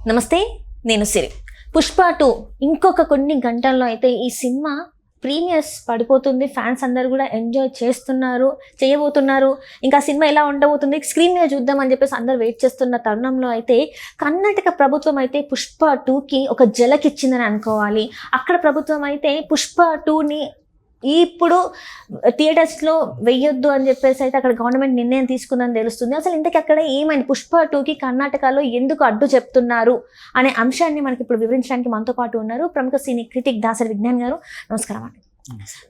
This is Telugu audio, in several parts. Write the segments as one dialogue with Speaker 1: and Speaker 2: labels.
Speaker 1: నమస్తే, నేను సిరి. పుష్ప 2 ఇంకొక కొన్ని గంటల్లో అయితే ఈ సినిమా ప్రీమియర్స్ పడిపోతుంది. ఫ్యాన్స్ అందరూ కూడా ఎంజాయ్ చేయబోతున్నారు. ఇంకా సినిమా ఎలా ఉండబోతుంది స్క్రీన్ మీద చూద్దామని చెప్పేసి అందరూ వెయిట్ చేస్తున్న తరుణంలో అయితే కర్ణాటక ప్రభుత్వం అయితే పుష్ప 2కి ఒక జలకిచ్చిందని అనుకోవాలి. అక్కడ ప్రభుత్వం అయితే పుష్ప 2ని ఇప్పుడు థియేటర్స్లో వెయ్యొద్దు అని చెప్పేసి అయితే అక్కడ గవర్నమెంట్ నిర్ణయం తీసుకుందని తెలుస్తుంది. అసలు ఇంతకీ అక్కడ ఏమైంది, పుష్ప 2కి కర్ణాటకలో ఎందుకు అడ్డు చెప్తున్నారు అనే అంశాన్ని మనకి ఇప్పుడు వివరించడానికి మనతో పాటు ఉన్నారు ప్రముఖ సినీ క్రిటిక్ దాసరి విజ్ఞాన్ గారు. నమస్కారం అండి.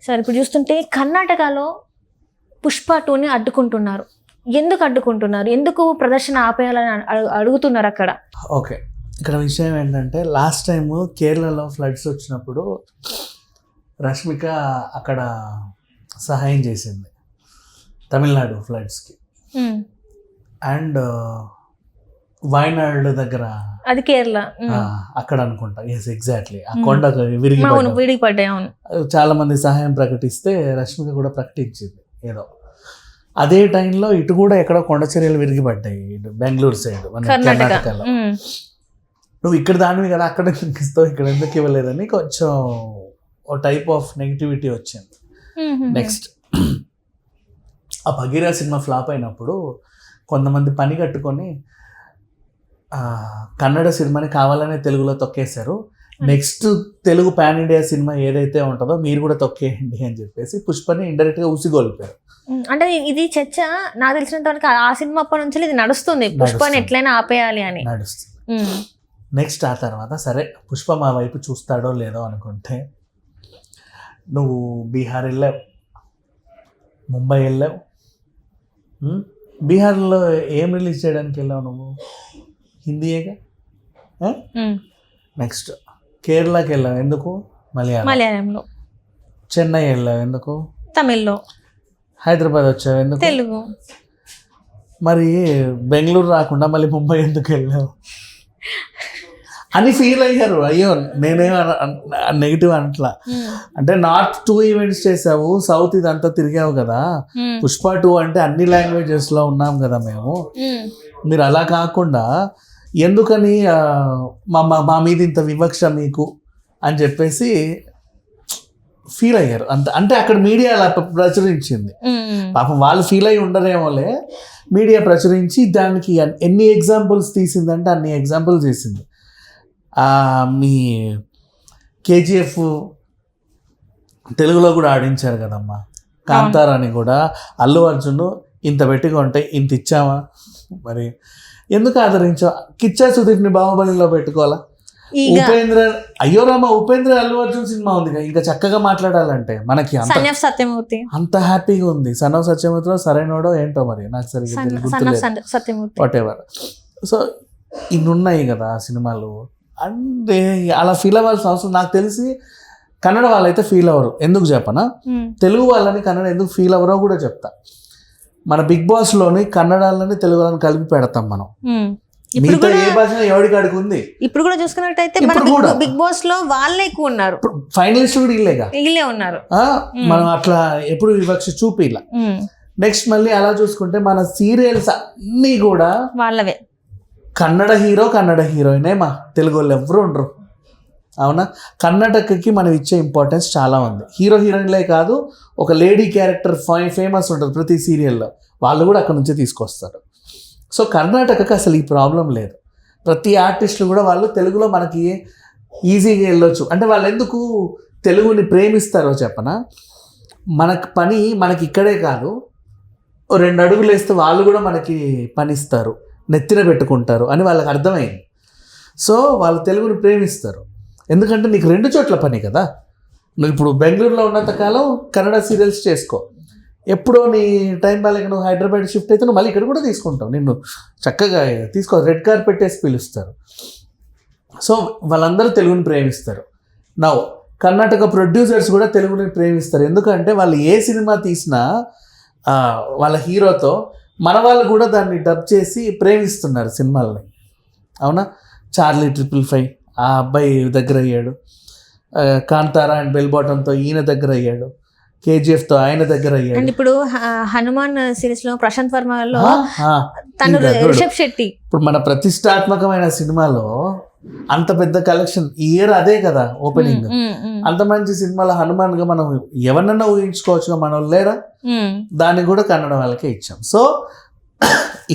Speaker 1: సార్, ఇప్పుడు చూస్తుంటే కర్ణాటకలో పుష్ప 2ని అడ్డుకుంటున్నారు. ఎందుకు అడ్డుకుంటున్నారు? ఎందుకు ప్రదర్శన ఆపేయాలని అడుగుతున్నారు అక్కడ?
Speaker 2: ఓకే, ఇక్కడ విషయం ఏంటంటే లాస్ట్ టైం కేరళలో ఫ్లడ్స్ వచ్చినప్పుడు రష్మిక అక్కడ సహాయం చేసింది తమిళనాడు ఫ్లడ్స్కి. అండ్ వయనాడు దగ్గర,
Speaker 1: అది కేరళ
Speaker 2: అక్కడ అనుకుంటా. Yes, exactly. ఆ కొండ
Speaker 1: విరిగిపడ్డాయి.
Speaker 2: చాలా మంది సహాయం ప్రకటిస్తే రష్మిక కూడా ప్రకటించింది ఏదో. అదే టైంలో ఇటు కూడా ఎక్కడో కొండ చర్యలు విరిగిపడ్డాయి, ఇటు బెంగళూరు సైడ్ కర్ణాటకలో. నువ్వు ఇక్కడ దానివి కదా, అక్కడ ఎందుకు ఇస్తావు, ఇక్కడ ఎందుకు ఇవ్వలేదని కొంచెం ఓ టైప్ ఆఫ్ నెగిటివిటీ వచ్చింది. నెక్స్ట్, ఆ భగీరా సినిమా ఫ్లాప్ అయినప్పుడు కొంతమంది పని కట్టుకొని కన్నడ సినిమాని కావాలనే తెలుగులో తొక్కేశారు. Next Telugu pan India cinema ఏదైతే ఉంటుందో మీరు కూడా తొక్కేయండి అని చెప్పేసి పుష్పని ఇండైరెక్ట్గా ఉసిగొల్పారు.
Speaker 1: అంటే ఇది చర్చ నాకు తెలిసినంత వరకు ఆ సినిమా అప్పటి నుంచి ఇది నడుస్తుంది, పుష్పని ఎట్లయినా ఆపేయాలి అని
Speaker 2: నడుస్తుంది. నెక్స్ట్ ఆ తర్వాత సరే పుష్ప మా వైపు చూస్తాడో లేదో అనుకుంటే, నువ్వు బీహార్ వెళ్ళావు, ముంబై వెళ్ళావు. బీహార్లో ఏం రిలీజ్ చేయడానికి వెళ్ళావు నువ్వు? హిందీయేగా. నెక్స్ట్ కేరళకి వెళ్ళావు, ఎందుకు?
Speaker 1: మలయాళంలో.
Speaker 2: చెన్నై వెళ్ళావు, ఎందుకు?
Speaker 1: తమిళ్లో.
Speaker 2: హైదరాబాద్ వచ్చావు, ఎందుకు?
Speaker 1: తెలుగు.
Speaker 2: మరి బెంగళూరు రాకుండా మళ్ళీ ముంబై ఎందుకు వెళ్ళావు అని ఫీల్ అయ్యారు. అయ్యో, నేనేం నెగిటివ్ అనట్లా. అంటే నార్త్ 2 ఈవెంట్స్ చేసావు, సౌత్ ఇదంతా తిరిగావు కదా. పుష్ప 2 అంటే అన్ని లాంగ్వేజెస్లో ఉన్నాం కదా మేము. మీరు అలా కాకుండా ఎందుకని మా మీద ఇంత వివక్ష మీకు అని చెప్పేసి ఫీల్ అయ్యారు. అంటే అక్కడ మీడియా అలా ప్రచురించింది. పాపం వాళ్ళు ఫీల్ అయ్యి ఉండరేమోలే, మీడియా ప్రచురించి దానికి ఎన్ని ఎగ్జాంపుల్స్ తీసిందంటే అన్ని ఎగ్జాంపుల్స్ చేసింది. మీ కేజీఎఫ్ తెలుగులో కూడా ఆడించారు కదమ్మా, కాంతారాని కూడా. అల్లు అర్జున్ ఇంత పెట్టుకుంటే ఇంత ఇచ్చామా, మరి ఎందుకు ఆదరించావు? కిచ్చా సుదీప్ని బాహుబలిలో పెట్టుకోవాలా? ఉపేంద్ర, అయ్యో రామ, ఉపేంద్ర అల్లు అర్జున్ సినిమా ఉంది ఇంకా చక్కగా మాట్లాడాలంటే మనకి
Speaker 1: సత్యమూర్తి
Speaker 2: అంత హ్యాపీగా ఉంది. సన్ ఆఫ్ సత్యమూర్తిలో సరైనడో ఏంటో మరి నాకు సరిగ్గా గుర్తులేదు, వాట్ ఎవర్. సో ఇన్నున్నాయి కదా సినిమాలు. అంటే అలా ఫీల్ అవ్వాల్సిన అవసరం, నాకు తెలిసి కన్నడ వాళ్ళైతే ఫీల్ అవ్వరు. ఎందుకు చెప్పనా? తెలుగు వాళ్ళని కన్నడ ఎందుకు ఫీల్ అవ్వరో కూడా చెప్తా. మన బిగ్ బాస్లోని కన్నడాలని తెలుగు వాళ్ళని కలిపి పెడతాం మనం. మిగతా ఏ భాష ఎవడికాడికి ఉంది.
Speaker 1: ఇప్పుడు కూడా చూసుకున్నట్టయితే బిగ్ బాస్ లో వాళ్ళే ఎక్కువ ఉన్నారు.
Speaker 2: ఫైనలిస్ట్ కూడా ఇల్లే
Speaker 1: ఉన్నారు.
Speaker 2: మనం అట్లా ఎప్పుడు వివక్ష చూపిలా. నెక్స్ట్ మళ్ళీ అలా చూసుకుంటే మన సీరియల్స్ అన్నీ కూడా
Speaker 1: వాళ్ళవే.
Speaker 2: కన్నడ హీరో కన్నడ హీరోయినే, మా తెలుగు వాళ్ళు ఎవరు ఉండరు. అవునా? కర్ణాటకకి మనం ఇచ్చే ఇంపార్టెన్స్ చాలా ఉంది. హీరో హీరోయిన్లే కాదు, ఒక లేడీ క్యారెక్టర్ ఫేమస్ ఉంటుంది ప్రతి సీరియల్లో, వాళ్ళు కూడా అక్కడ నుంచి తీసుకొస్తారు. సో కర్ణాటకకి అసలు ఈ ప్రాబ్లం లేదు. ప్రతి ఆర్టిస్టులు కూడా వాళ్ళు తెలుగులో మనకి ఈజీగా వెళ్ళొచ్చు. అంటే వాళ్ళు ఎందుకు తెలుగుని ప్రేమిస్తారో చెప్పనా? మనకి పని మనకి ఇక్కడే కాదు, 2 అడుగులు వేస్తే వాళ్ళు కూడా మనకి పని ఇస్తారు, నెత్తిన పెట్టుకుంటారు అని వాళ్ళకి అర్థమైంది. సో వాళ్ళు తెలుగుని ప్రేమిస్తారు. ఎందుకంటే నీకు 2 చోట్ల పని కదా. నువ్వు ఇప్పుడు బెంగళూరులో ఉన్నంతకాలం కన్నడ సీరియల్స్ చేసుకో, ఎప్పుడో నీ టైం బాలేక నువ్వు హైదరాబాద్ షిఫ్ట్ అయితే నువ్వు మళ్ళీ ఇక్కడ కూడా తీసుకుంటావు. నిన్ను చక్కగా తీసుకో, రెడ్ కార్పెట్ వేసి పిలుస్తారు. సో వాళ్ళందరూ తెలుగుని ప్రేమిస్తారు. నా కర్ణాటక ప్రొడ్యూసర్స్ కూడా తెలుగుని ప్రేమిస్తారు. ఎందుకంటే వాళ్ళు ఏ సినిమా తీసినా వాళ్ళ హీరోతో మన వాళ్ళు కూడా దాన్ని డబ్ చేసి ప్రేమిస్తున్నారు సినిమాలని. అవునా? చార్లీ 555 ఆ అబ్బాయి దగ్గర అయ్యాడు, కాంతారా అండ్ బెల్ బాటంతో ఈయన దగ్గర అయ్యాడు, కేజీఎఫ్తో ఆయన దగ్గర అయ్యాడు.
Speaker 1: అండ్ ఇప్పుడు హనుమాన్ సిరీస్ లో ప్రశాంత్ వర్మలో రిషబ్ శెట్టి.
Speaker 2: ఇప్పుడు మన ప్రతిష్టాత్మకమైన సినిమాలో అంత పెద్ద కలెక్షన్ ఈ ఇయర్ అదే కదా ఓపెనింగ్. అంత మంచి సినిమాలో హనుమాన్ గా మనం ఎవరినన్నా ఊహించుకోవచ్చుగా, మన వాళ్ళు లేరా? దాన్ని కూడా కన్నడ వాళ్ళకే ఇచ్చాం. సో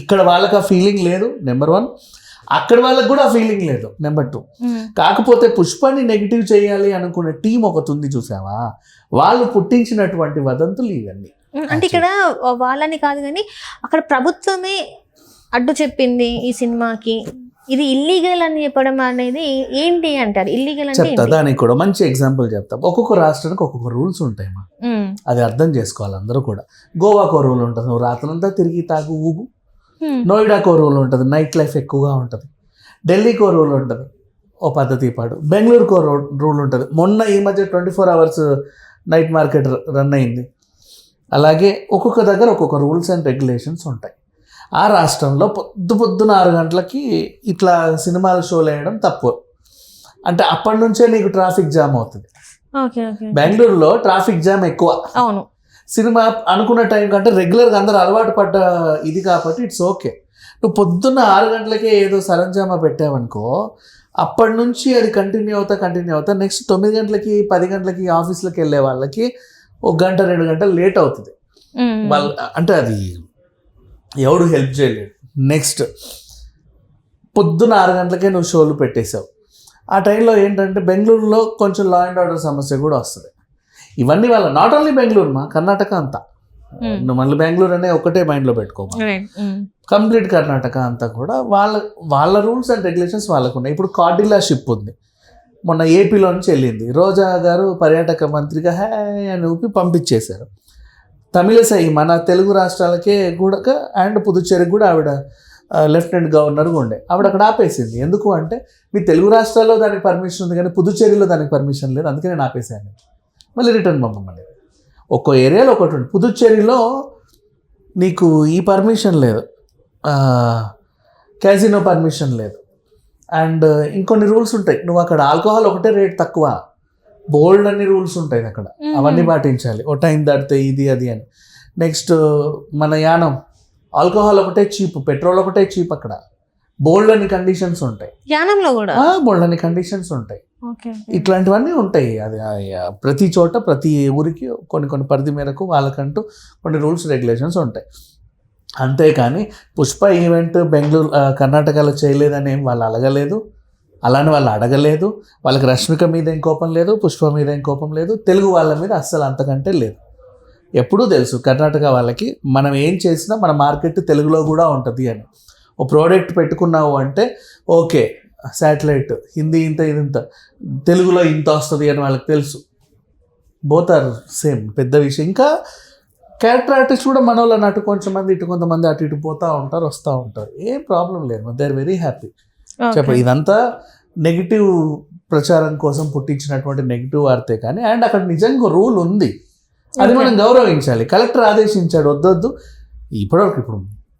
Speaker 2: ఇక్కడ వాళ్ళకి ఆ ఫీలింగ్ లేదు నెంబర్ 1, అక్కడ వాళ్ళకి కూడా ఆ ఫీలింగ్ లేదు నెంబర్ 2. కాకపోతే పుష్పని నెగిటివ్ చేయాలి అనుకునే టీం ఒకటి ఉంది చూసావా, వాళ్ళు పుట్టించినటువంటి వదంతులు ఇవన్నీ.
Speaker 1: అంటే ఇక్కడ వాళ్ళని కాదు కానీ అక్కడ ప్రభుత్వమే అడ్డు చెప్పింది ఈ సినిమాకి, ఇది ఇల్లీగల్ అని చెప్పడం అనేది ఏంటి అంటారు? ఇల్లీగల్ అంటే
Speaker 2: చెప్తా, దానికి కూడా మంచి ఎగ్జాంపుల్ చెప్తా. ఒక్కొక్క రాష్ట్రానికి ఒక్కొక్క రూల్స్ ఉంటాయి మా, అది అర్థం చేసుకోవాలి అందరూ కూడా. గోవాకో రూల్ ఉంటుంది, నువ్వు రాత్రంతా తిరిగి తాగు ఊగు. నోయిడాకో రూల్ ఉంటుంది, నైట్ లైఫ్ ఎక్కువగా ఉంటుంది. ఢిల్లీకో రూల్ ఉంటుంది, ఓ పద్ధతి పాడు. బెంగళూరుకో రూల్ ఉంటుంది. మొన్న ఈ మధ్య 24 hours నైట్ మార్కెట్ రన్ అయింది. అలాగే ఒక్కొక్క దగ్గర ఒక్కొక్క రూల్స్ అండ్ రెగ్యులేషన్స్ ఉంటాయి. ఆ రాష్ట్రంలో పొద్దున 6 గంటలకి ఇట్లా సినిమాల షోలు వేయడం తప్పు. అంటే అప్పటి నుంచే నీకు ట్రాఫిక్ జామ్ అవుతుంది. బెంగళూరులో ట్రాఫిక్ జామ్ ఎక్కువ.
Speaker 1: అవును,
Speaker 2: సినిమా అనుకున్న టైం కంటే రెగ్యులర్గా అందరూ అలవాటు పడ్డ ఇది కాబట్టి ఇట్స్ ఓకే. నువ్వు పొద్దున్న 6 గంటలకే ఏదో సరంజామా పెట్టావనుకో, అప్పటి నుంచి అది కంటిన్యూ అవుతా నెక్స్ట్ 9 గంటలకి 10 గంటలకి ఆఫీస్లోకి వెళ్ళే వాళ్ళకి 1 గంట 2 గంటలు లేట్ అవుతుంది. వాళ్ళు అంటే అది ఎవడు హెల్ప్ చేయలేడు. నెక్స్ట్ పొద్దున్న 6 గంటలకే నువ్వు షోలు పెట్టేశావు. ఆ టైంలో ఏంటంటే బెంగళూరులో కొంచెం లా అండ్ ఆర్డర్ సమస్య కూడా వస్తుంది. ఇవన్నీ వాళ్ళ నాట్ ఓన్లీ బెంగళూరు మా, కర్ణాటక అంతా. నువ్వు మళ్ళీ బెంగళూరు అనే ఒకటే మైండ్లో పెట్టుకోమా, కంప్లీట్ కర్ణాటక అంతా కూడా వాళ్ళ రూల్స్ అండ్ రెగ్యులేషన్స్ వాళ్ళకు ఉన్నాయి. ఇప్పుడు కార్డిలా షిప్ ఉంది, మొన్న ఏపీలో నుంచి వెళ్ళింది. రోజా గారు పర్యాటక మంత్రిగా హే అని ఊపి పంపించేశారు. తమిళసై మన తెలుగు రాష్ట్రాలకే కూడా అండ్ పుదుచ్చేరికి కూడా ఆవిడ లెఫ్టినెంట్ గవర్నర్గా ఉండే, ఆవిడ అక్కడ ఆపేసింది. ఎందుకు అంటే మీ తెలుగు రాష్ట్రాల్లో దానికి పర్మిషన్ ఉంది కానీ పుదుచ్చేరిలో దానికి పర్మిషన్ లేదు, అందుకే నేను ఆపేసాను. మళ్ళీ రిటర్న్ పంపమని. ఒక్కో ఏరియాలో ఒకటి ఉంది. పుదుచ్చేరిలో నీకు ఈ పర్మిషన్ లేదు, క్యాజినో పర్మిషన్ లేదు, అండ్ ఇంకొన్ని రూల్స్ ఉంటాయి. నువ్వు అక్కడ ఆల్కహాల్ ఒకటే రేట్ తక్కువ, బోల్డ్ అన్ని రూల్స్ ఉంటాయి అక్కడ, అవన్నీ పాటించాలి. ఓ టైం దాటితే ఇది అది అని. నెక్స్ట్ మన యానం ఆల్కహాల్ ఒకటే చీప్, పెట్రోల్ ఒకటే చీప్. అక్కడ బోల్డ్ అన్ని కండిషన్స్ ఉంటాయి.
Speaker 1: యానంలో కూడా
Speaker 2: బోల్డ్ అన్ని కండిషన్స్ ఉంటాయి. ఇట్లాంటివన్నీ ఉంటాయి. అది ప్రతి చోట ప్రతి ఊరికి కొన్ని పరిధి మేరకు వాళ్ళకంటూ కొన్ని రూల్స్ రెగ్యులేషన్స్ ఉంటాయి. అంతేకాని పుష్ప ఈవెంట్ బెంగళూరు కర్ణాటకలో చేయలేదని ఏం వాళ్ళు అలగలేదు, అలానే వాళ్ళు అడగలేదు. వాళ్ళకి రష్మిక మీద ఏం కోపం లేదు, పుష్ప మీద ఏం కోపం లేదు, తెలుగు వాళ్ళ మీద అస్సలు అంతకంటే లేదు. ఎప్పుడూ తెలుసు కర్ణాటక వాళ్ళకి మనం ఏం చేసినా మన మార్కెట్ తెలుగులో కూడా ఉంటుంది అని. ఓ ప్రోడక్ట్ పెట్టుకున్నావు అంటే ఓకే, శాటిలైట్ హిందీ ఇంత ఇది ఇంత, తెలుగులో ఇంత వస్తుంది అని వాళ్ళకి తెలుసు. బోత్ ఆర్ సేమ్, పెద్ద విషయం. ఇంకా క్యారెక్టర్ ఆర్టిస్ట్ కూడా మన వాళ్ళని అటు కొంచెంమంది ఇటు కొంతమంది అటు ఇటు పోతూ ఉంటారు, వస్తూ ఉంటారు. ఏం ప్రాబ్లం లేదు, దే ఆర్ వెరీ హ్యాపీ. ఇదంతా నెగిటివ్ ప్రచారం కోసం పుట్టించినటువంటి నెగిటివ్ వార్తే కానీ, అండ్ అక్కడ నిజంగా రూల్ ఉంది, అది మనం గౌరవించాలి. కలెక్టర్ ఆదేశించాడు వద్దొద్దు. ఇప్పుడు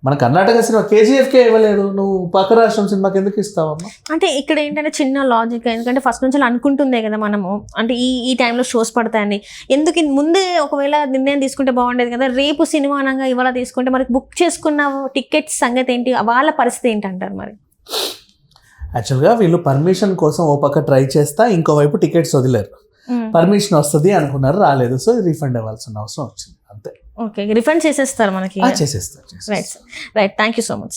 Speaker 2: మన కర్ణాటక సినిమా కేజీఎఫ్కే ఇవ్వలేదు, నువ్వు పక్క రాష్ట్రం సినిమాకి ఎందుకు ఇస్తావమ్మా?
Speaker 1: అంటే ఇక్కడ ఏంటంటే చిన్న లాజిక్, ఎందుకంటే ఫస్ట్ నుంచి అనుకుంటుందే కదా మనము, అంటే ఈ టైంలో షోస్ పడతాయని. ఎందుకు ముందే ఒకవేళ నిర్ణయం తీసుకుంటే బాగుండేది కదా. రేపు సినిమా అనగా ఇవాళ తీసుకుంటే మనకి బుక్ చేసుకున్న టికెట్స్ సంగతి ఏంటి, వాళ్ళ పరిస్థితి ఏంటంటారు మరి?
Speaker 2: యాక్చువల్గా వీళ్ళు పర్మిషన్ కోసం ఓ పక్క ట్రై చేస్తా, ఇంకోవైపు టికెట్స్ వదిలేరు. పర్మిషన్ వస్తుంది అనుకున్నారు, రాలేదు. సో రీఫండ్ అవ్వాల్సిన అవసరం వచ్చింది, అంతే.
Speaker 1: ఓకే, రిఫండ్ చేసేస్తారు మనకి?
Speaker 2: చేసేస్తారు.
Speaker 1: Right, thank you so much.